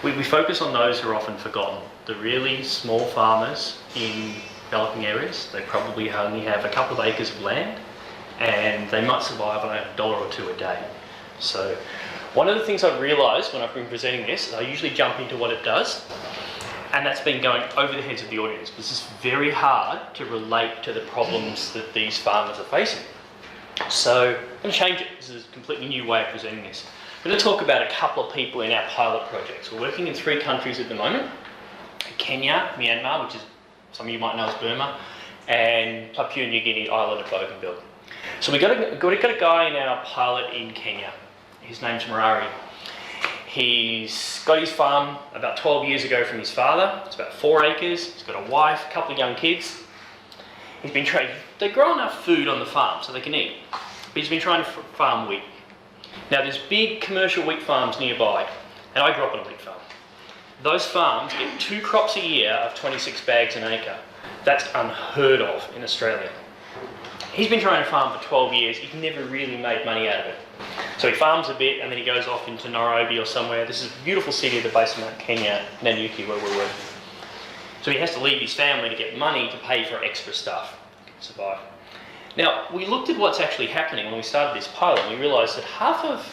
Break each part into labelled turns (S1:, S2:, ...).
S1: We focus on those who are often forgotten. The really small farmers in developing areas. They probably only have a couple of acres of land and they might survive on $1 or $2 a day. So one of the things I've realised when I've been presenting this is I usually jump into what it does, and that's been going over the heads of the audience because it's very hard to relate to the problems that these farmers are facing. So I'm going to change it. This is a completely new way of presenting this. I'm going to talk about a couple of people in our pilot projects. We're working in 3 countries at the moment: Kenya, Myanmar, which is some of you might know as Burma, and Papua New Guinea island of Bougainville. So we've got a guy in our pilot in Kenya. His name's Murari. He's got his farm about 12 years ago from his father. It's about 4 acres. He's got a wife, a couple of young kids. He's been trying. They grow enough food on the farm so they can eat, but he's been trying to farm wheat. Now there's big commercial wheat farms nearby, and I grew up on a wheat farm. Those farms get 2 crops a year of 26 bags an acre. That's unheard of in Australia. He's been trying to farm for 12 years. He's never really made money out of it. So he farms a bit and then he goes off into Nairobi or somewhere. This is a beautiful city at the base of Mount Kenya, Nanyuki, where we're working. So he has to leave his family to get money to pay for extra stuff to survive. Now, we looked at what's actually happening when we started this pilot, and we realised that half of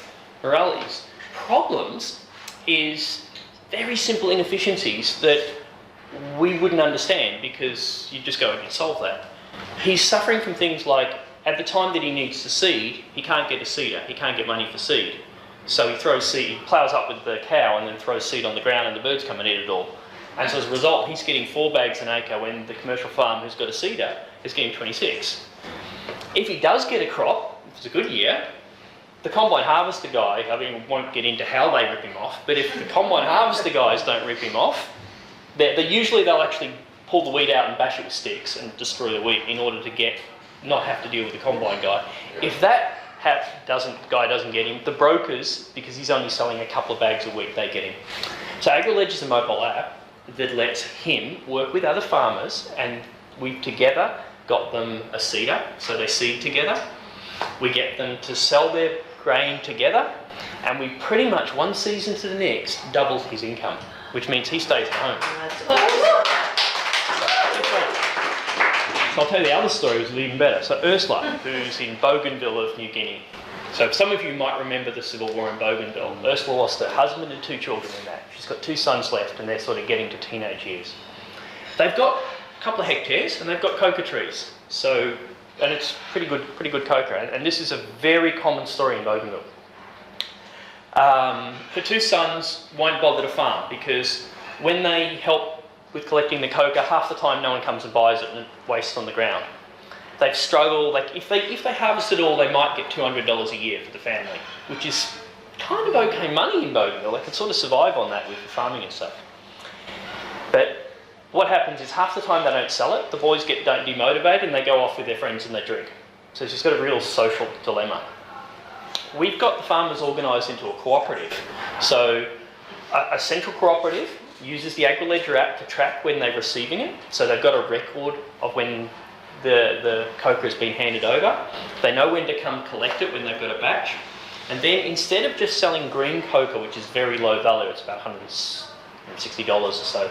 S1: Murali's problems is very simple inefficiencies that we wouldn't understand because you just go and solve that. He's suffering from things like, at the time that he needs to seed, he can't get a seeder, he can't get money for seed. So he throws seed, he ploughs up with the cow and then throws seed on the ground and the birds come and eat it all. And so as a result, he's getting 4 bags an acre when the commercial farm who's got a seeder is getting 26. If he does get a crop, if it's a good year, the combine harvester guy, I won't get into how they rip him off, but if the combine harvester guys don't rip him off, they'll actually pull the wheat out and bash it with sticks and destroy the wheat in order to not have to deal with the combine guy. If that guy doesn't get him, the brokers, because he's only selling a couple of bags a week, they get him. So AgriLedge is a mobile app that lets him work with other farmers, and we've together got them a seeder, so they seed together. We get them to sell their grain together, and we pretty much, one season to the next, doubles his income, which means he stays at home. So I'll tell you the other story, which is even better. So Ursula, who's in Bougainville of New Guinea. So some of you might remember the civil war in Bougainville. Ursula lost her husband and 2 children in that. She's got 2 sons left and they're sort of getting to teenage years. They've got a couple of hectares and they've got coca trees. So, and it's pretty good coca. And this is a very common story in Bougainville. Her 2 sons won't bother to farm because when they help with collecting the coca, half the time no one comes and buys it and it wastes on the ground. They've struggled. Like if they harvest it all, they might get $200 a year for the family, which is kind of okay money in Bougainville. They can sort of survive on that with the farming and stuff. But what happens is half the time they don't sell it, the boys don't demotivated and they go off with their friends and they drink. So it's just got a real social dilemma. We've got the farmers organised into a cooperative. So a central cooperative uses the AgriLedge app to track when they're receiving it. So they've got a record of when the coca has been handed over. They know when to come collect it when they've got a batch. And then instead of just selling green coca, which is very low value, it's about $160 or so,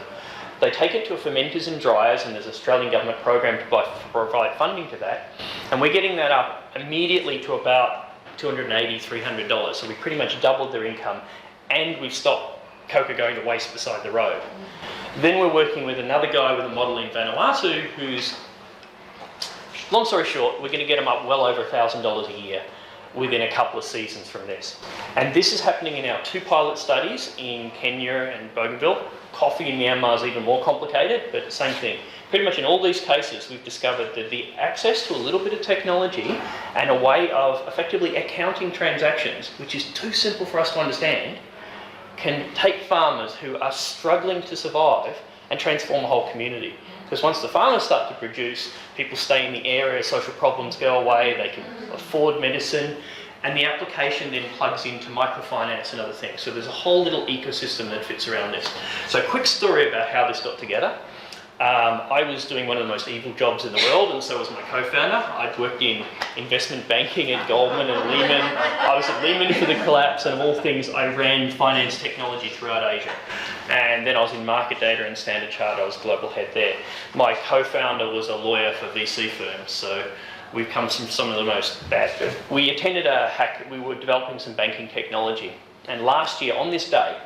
S1: they take it to fermenters and dryers, and there's an Australian government program to provide funding to that. And we're getting that up immediately to about $280, $300. So we pretty much doubled their income, and we've stopped coca going to waste beside the road. Then we're working with another guy with a model in Vanuatu who's, long story short, we're going to get him up well over $1,000 a year within a couple of seasons from this. And this is happening in our 2 pilot studies in Kenya and Bougainville. Coffee in Myanmar is even more complicated, but same thing. Pretty much in all these cases, we've discovered that the access to a little bit of technology and a way of effectively accounting transactions, which is too simple for us to understand, can take farmers who are struggling to survive and transform the whole community. Because once the farmers start to produce, people stay in the area, social problems go away, they can afford medicine, and the application then plugs into microfinance and other things. So there's a whole little ecosystem that fits around this. So a quick story about how this got together. I was doing one of the most evil jobs in the world, and so was my co-founder. I'd worked in investment banking at Goldman and Lehman. I was at Lehman for the collapse, and of all things, I ran finance technology throughout Asia. And then I was in market data and Standard Chartered. I was global head there. My co-founder was a lawyer for VC firms, so we've come from some of the most bad. We attended a hack. We were developing some banking technology, and last year on this day,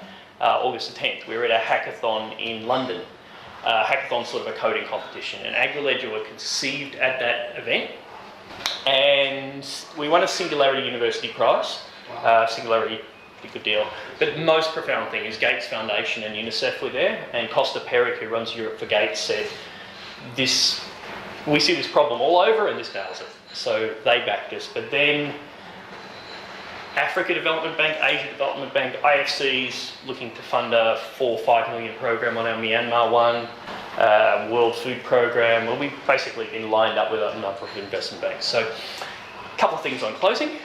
S1: August the 10th, we were at a hackathon in London. Hackathon, sort of a coding competition, and AgUnity were conceived at that event, and we won a Singularity University prize. Singularity, a good deal. But the most profound thing is Gates Foundation and UNICEF were there, and Costa Peric, who runs Europe for Gates, said, we see this problem all over and this nails it. So they backed us. But then Africa Development Bank, Asia Development Bank, IFC's looking to fund a $4 or $5 million program on our Myanmar one, World Food Program. Well, we've basically been lined up with a number of investment banks. So a couple of things on closing.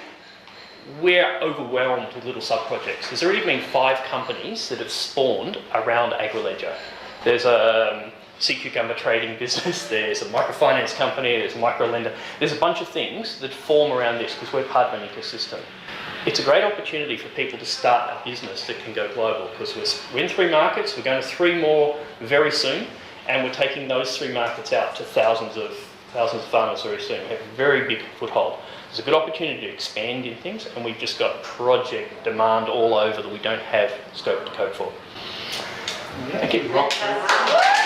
S1: We're overwhelmed with little sub-projects. There's already been 5 companies that have spawned around AgriLedger. There's a sea cucumber trading business, there's a microfinance company, there's a microlender. There's a bunch of things that form around this because we're part of an ecosystem. It's a great opportunity for people to start a business that can go global because we're in 3 markets, we're going to 3 more very soon, and we're taking those 3 markets out to thousands of farmers very soon. We have a very big foothold. There's a good opportunity to expand in things, and we've just got project demand all over that we don't have scope to code for. Thank you.